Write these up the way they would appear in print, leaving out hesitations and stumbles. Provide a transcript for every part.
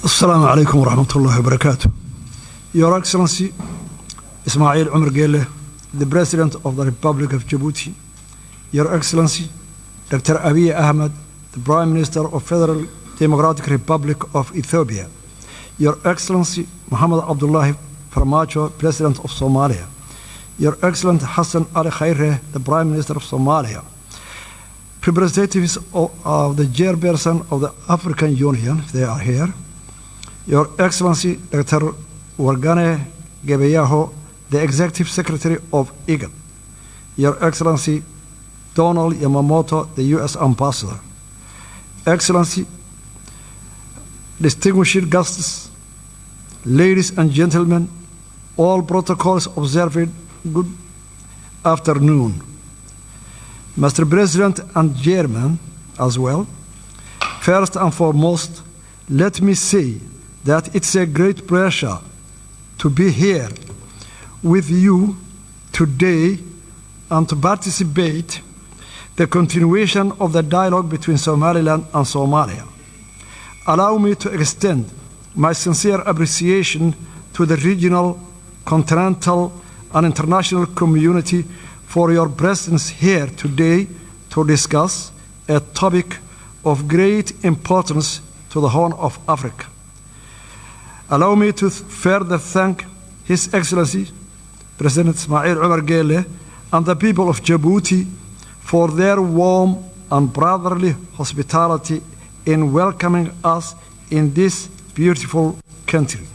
Assalamu alaikum wa rahmatullahi wa barakatuh. Your Excellency, Ismail Omar Gelle, the President of the Republic of Djibouti. Your Excellency, Dr. Abiy Ahmed, the Prime Minister of Federal Democratic Republic of Ethiopia. Your Excellency, Mohammed Abdullahi Farmajo, President of Somalia. Your Excellency Hassan Ali Khaire, the Prime Minister of Somalia. Representatives of the chairperson of the African Union, if they are here. Your Excellency, Dr. Wargane Gebeyaho, the Executive Secretary of IGAD. Your Excellency, Donald Yamamoto, the U.S. Ambassador. Excellency, distinguished guests, ladies and gentlemen, all protocols observed, good afternoon. Mr. President and Chairman as well, first and foremost, let me say that it's a great pleasure to be here with you today and to participate the continuation of the dialogue between Somaliland and Somalia. Allow me to extend my sincere appreciation to the regional, continental, and international community for your presence here today to discuss a topic of great importance to the Horn of Africa. Allow me to further thank His Excellency, President Ismail Omar Gelle, and the people of Djibouti for their warm and brotherly hospitality in welcoming us in this beautiful country.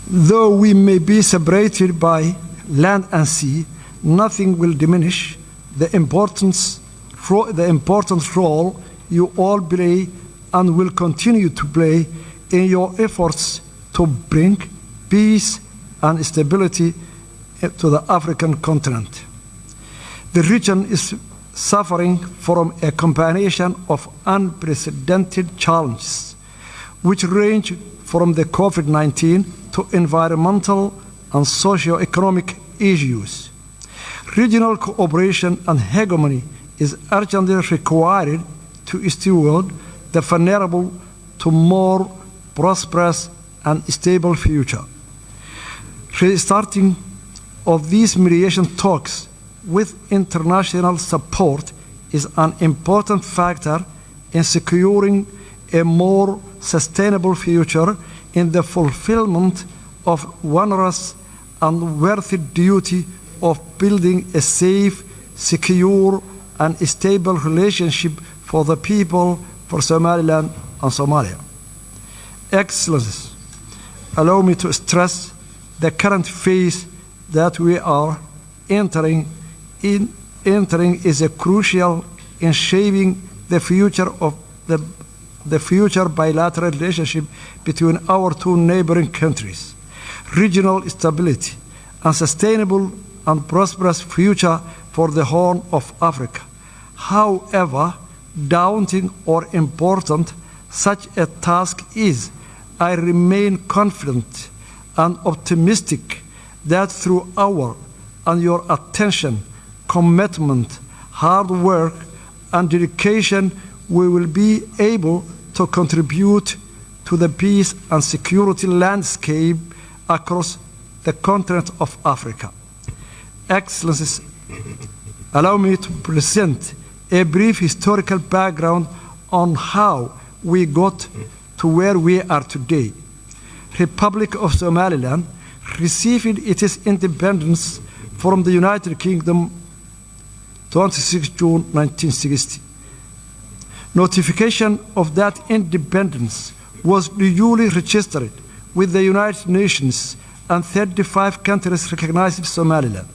Though we may be separated by land and sea, nothing will diminish the important role you all play and will continue to play in your efforts to bring peace and stability to the African continent. The region is suffering from a combination of unprecedented challenges, which range from the COVID-19 to environmental and socio-economic issues. Regional cooperation and hegemony is urgently required to steward the vulnerable to more prosperous and stable future. Restarting of these mediation talks with international support is an important factor in securing a more sustainable future in the fulfillment of onerous and worthy duty of building a safe, secure, and stable relationship for the people, for Somaliland and Somalia. Excellencies, allow me to stress the current phase that we are entering is a crucial in shaping the future of the future bilateral relationship between our two neighboring countries, regional stability, and sustainable and prosperous future for the Horn of Africa. However daunting or important such a task is, I remain confident and optimistic that through our and your attention, commitment, hard work, and dedication, we will be able to contribute to the peace and security landscape across the continent of Africa. Excellencies, allow me to present a brief historical background on how we got to where we are today. Republic of Somaliland received its independence from the United Kingdom 26 June 1960. Notification of that independence was duly registered with the United Nations, and 35 countries recognized Somaliland.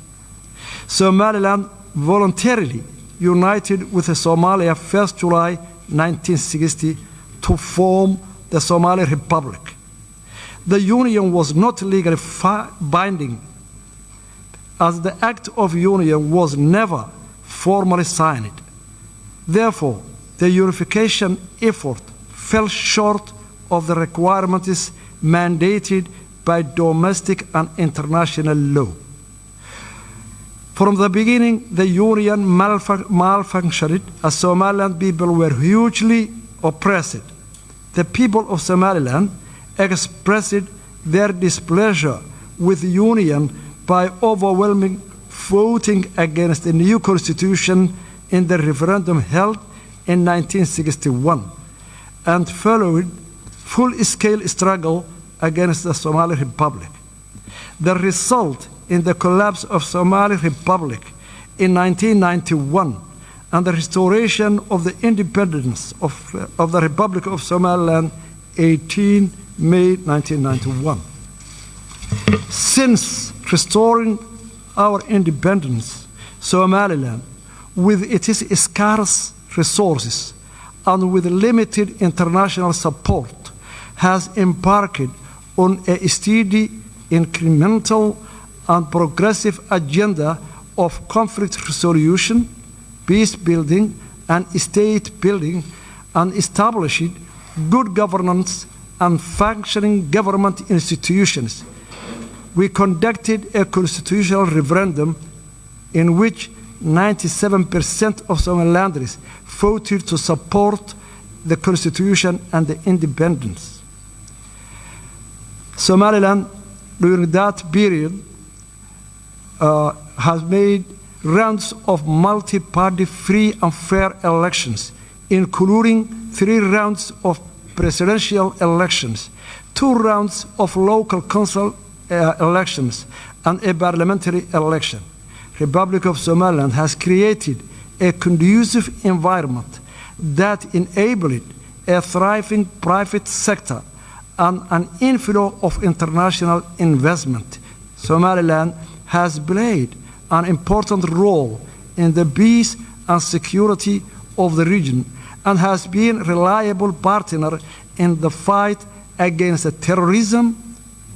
Somaliland voluntarily united with Somalia 1st July 1960 to form the Somali Republic. The union was not legally binding, as the Act of Union was never formally signed. Therefore, the unification effort fell short of the requirements mandated by domestic and international law. From the beginning, the union malfunctioned as Somaliland people were hugely oppressed. The people of Somaliland expressed their displeasure with the Union by overwhelming voting against the new constitution in the referendum held in 1961 and followed full-scale struggle against the Somali Republic. The result in the collapse of Somali Republic in 1991 and the restoration of the independence of the Republic of Somaliland 18 May 1991. Since restoring our independence, Somaliland, with its scarce resources and with limited international support, has embarked on a steady, incremental, and progressive agenda of conflict resolution, peace building, and state building, and established good governance and functioning government institutions. We conducted a constitutional referendum in which 97% of Somalilanders voted to support the constitution and the independence. Somaliland, during that period, has made rounds of multi-party free and fair elections, including 3 rounds of presidential elections, 2 rounds of local council elections, and a parliamentary election. Republic of Somaliland has created a conducive environment that enabled a thriving private sector and an inflow of international investment. Somaliland has played an important role in the peace and security of the region and has been a reliable partner in the fight against terrorism,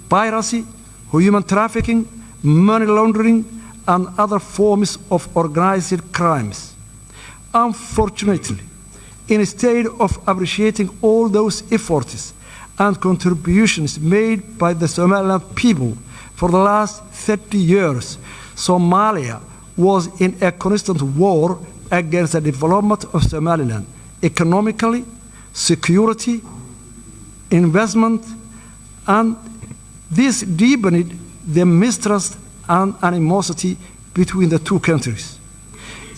piracy, human trafficking, money laundering, and other forms of organized crimes. Unfortunately, instead of appreciating all those efforts and contributions made by the Somaliland people for the last 30 years, Somalia was in a constant war against the development of Somaliland, economically, security, investment, and this deepened the mistrust and animosity between the two countries.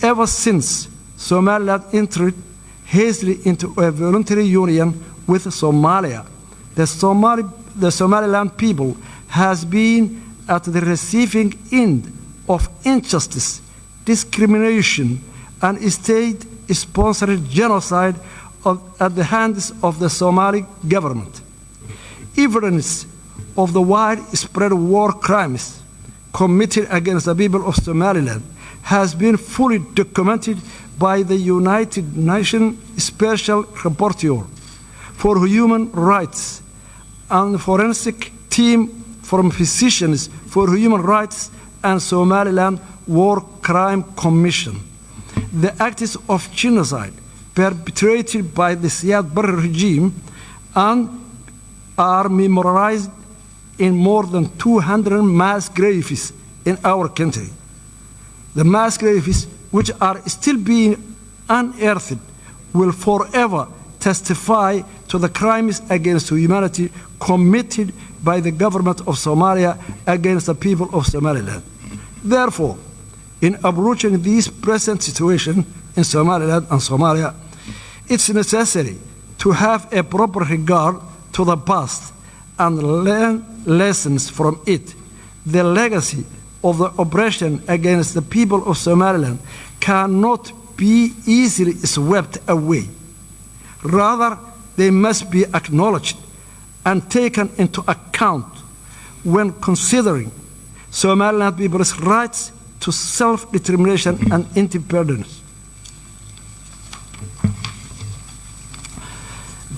Ever since Somaliland entered hastily into a voluntary union with Somalia, the Somaliland people has been at the receiving end of injustice, discrimination, and state-sponsored genocide at the hands of the Somali government. Evidence of the widespread war crimes committed against the people of Somaliland has been fully documented by the United Nations Special Rapporteur for Human Rights and forensic team from Physicians for Human Rights and Somaliland War Crime Commission. The acts of genocide perpetrated by the Siad Barre regime and are memorialized in more than 200 mass graves in our country. The mass graves, which are still being unearthed, will forever testify to the crimes against humanity committed by the government of Somalia against the people of Somaliland. Therefore, in approaching this present situation in Somaliland and Somalia, it's necessary to have a proper regard to the past and learn lessons from it. The legacy of the oppression against the people of Somaliland cannot be easily swept away. Rather, they must be acknowledged and taken into account when considering Somaliland people's rights to self-determination and independence.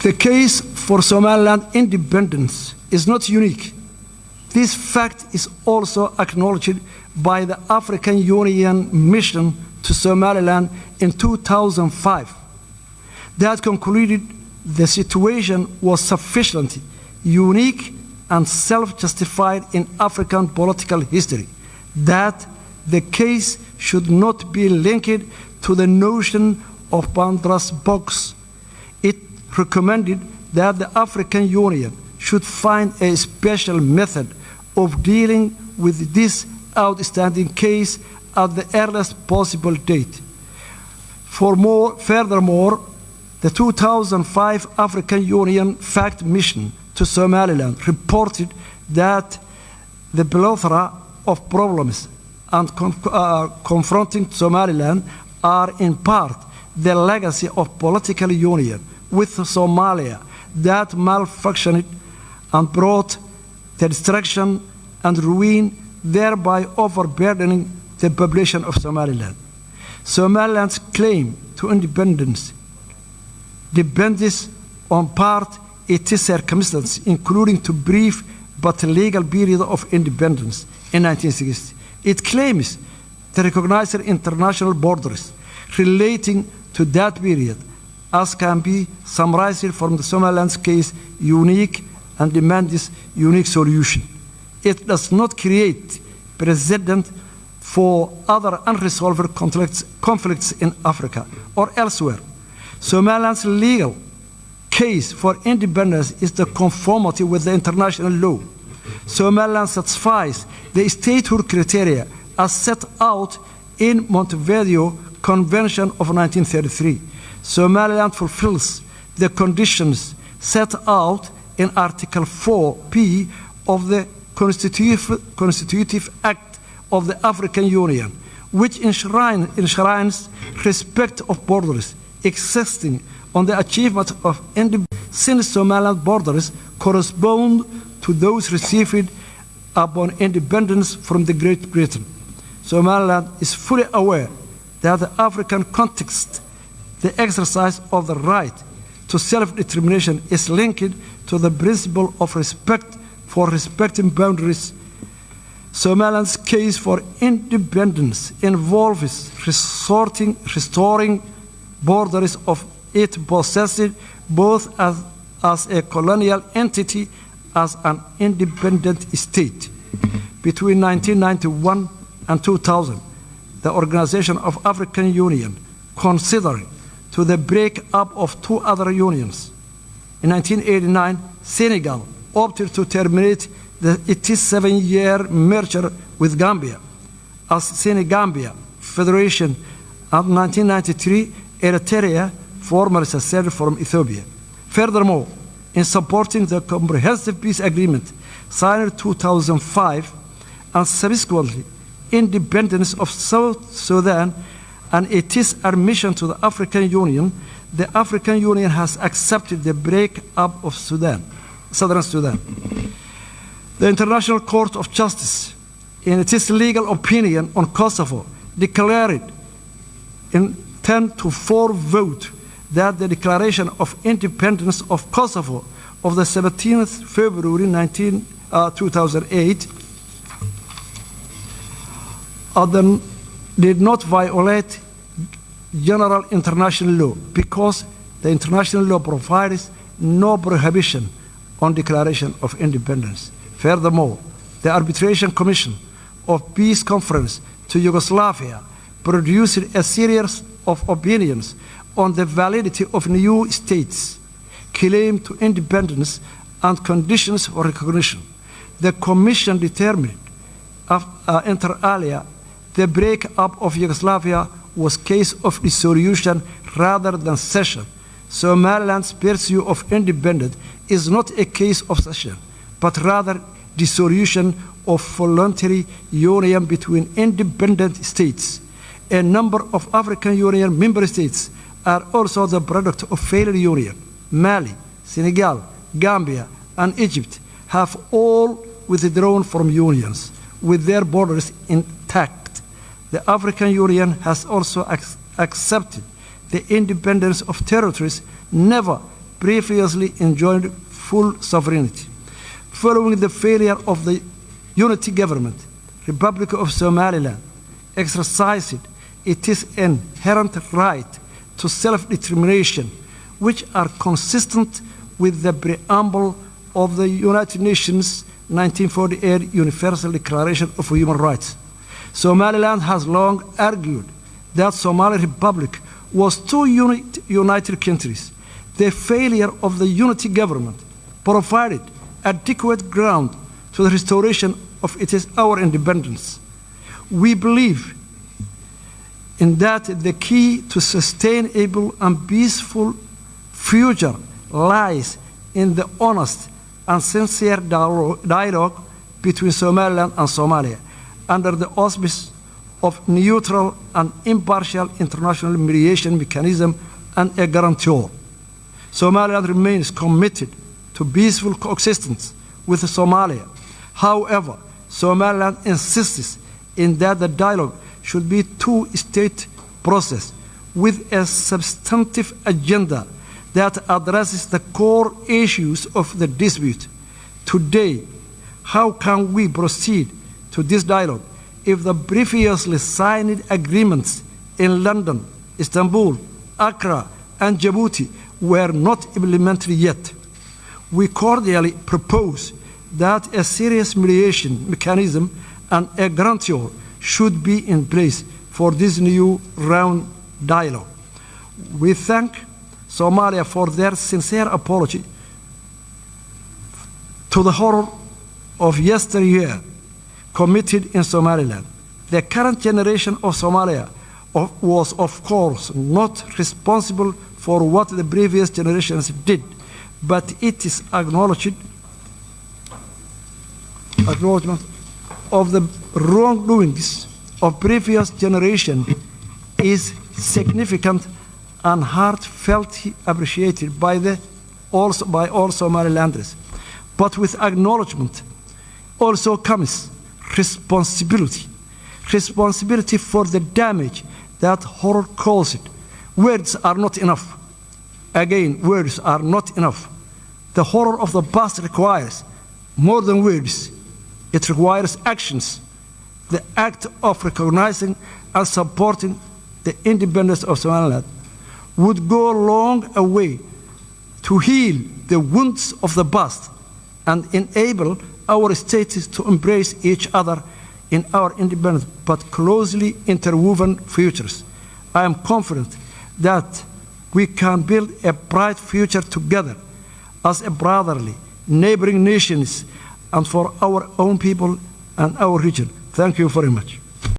The case for Somaliland independence is not unique. This fact is also acknowledged by the African Union mission to Somaliland in 2005. That concluded the situation was sufficiently unique and self-justified in African political history, that the case should not be linked to the notion of Pandora's box. It recommended that the African Union should find a special method of dealing with this outstanding case at the earliest possible date. Furthermore, the 2005 African Union Fact Mission to Somaliland reported that the plethora of problems confronting Somaliland are in part the legacy of political union with Somalia that malfunctioned and brought the destruction and ruin, thereby overburdening the population of Somaliland. Somaliland's claim to independence depends on part its circumstances, including the brief but legal period of independence in 1960. It claims to recognize international borders relating to that period, as can be summarized from the Somaliland's case, unique and demands unique solution. It does not create precedent for other unresolved conflicts in Africa or elsewhere. Somaliland's legal case for independence is the conformity with the international law. Somaliland satisfies the statehood criteria as set out in Montevideo Convention of 1933. Somaliland fulfills the conditions set out in Article 4P of the Constitutive Act of the African Union, which enshrines respect of borders existing on the achievement of independence, since Somaliland borders correspond to those received upon independence from the Great Britain. Somaliland is fully aware that the African context, the exercise of the right to self-determination is linked to the principle of respect for respecting boundaries. Somaliland's case for independence involves restoring borders of it possessed both as a colonial entity as an independent state. Between 1991 and 2000, the Organization of African Union considered to the break-up of two other unions. In 1989, Senegal opted to terminate its 7-year merger with Gambia as Senegambia Federation, and in 1993, Eritrea, formerly seceded from Ethiopia. Furthermore, in supporting the Comprehensive Peace Agreement signed in 2005 and subsequently independence of South Sudan and its admission to the African Union, the African Union has accepted the break-up of Southern Sudan. The International Court of Justice, in its legal opinion on Kosovo, declared in 10-4 vote that the declaration of independence of Kosovo of the 17th February 2008 did not violate general international law because the international law provides no prohibition on declaration of independence. Furthermore, the Arbitration Commission of Peace Conference to Yugoslavia produced a series of opinions on the validity of new states' claim to independence and conditions for recognition. The Commission determined, inter alia, the break-up of Yugoslavia was a case of dissolution rather than cession. Somaliland's pursuit of independence is not a case of cession, but rather dissolution of voluntary union between independent states. A number of African Union member states are also the product of failed union. Mali, Senegal, Gambia, and Egypt have all withdrawn from unions with their borders intact. The African Union has also accepted the independence of territories never previously enjoyed full sovereignty. Following the failure of the unity government, Republic of Somaliland exercised its inherent right to self-determination, which are consistent with the preamble of the United Nations 1948 Universal Declaration of Human Rights. Somaliland has long argued that Somali Republic was two united countries. the failure of the unity government provided adequate ground to the restoration of our independence. We believe in that the key to sustainable and peaceful future lies in the honest and sincere dialogue between Somaliland and Somalia under the auspices of neutral and impartial international mediation mechanism and a guarantor. Somaliland remains committed to peaceful coexistence with Somalia. However, Somaliland insists in that the dialogue should be a two-state process with a substantive agenda that addresses the core issues of the dispute. Today, how can we proceed to this dialogue if the previously signed agreements in London, Istanbul, Accra, and Djibouti were not implemented yet? We cordially propose that a serious mediation mechanism and a guarantor should be in place for this new round dialogue. We thank Somalia for their sincere apology to the horror of yesteryear committed in Somaliland. The current generation of Somalia was, of course, not responsible for what the previous generations did, but it is acknowledgement of the wrongdoings of previous generation is significant and heartfelt appreciated by all Somalilanders. But with acknowledgement also comes responsibility. Responsibility for the damage that horror caused. Words are not enough. Again, words are not enough. The horror of the past requires more than words. It requires actions. The act of recognizing and supporting the independence of Somaliland would go a long way to heal the wounds of the past and enable our states to embrace each other in our independent but closely interwoven futures. I am confident that we can build a bright future together as a brotherly, neighboring nations and for our own people and our region. Thank you very much.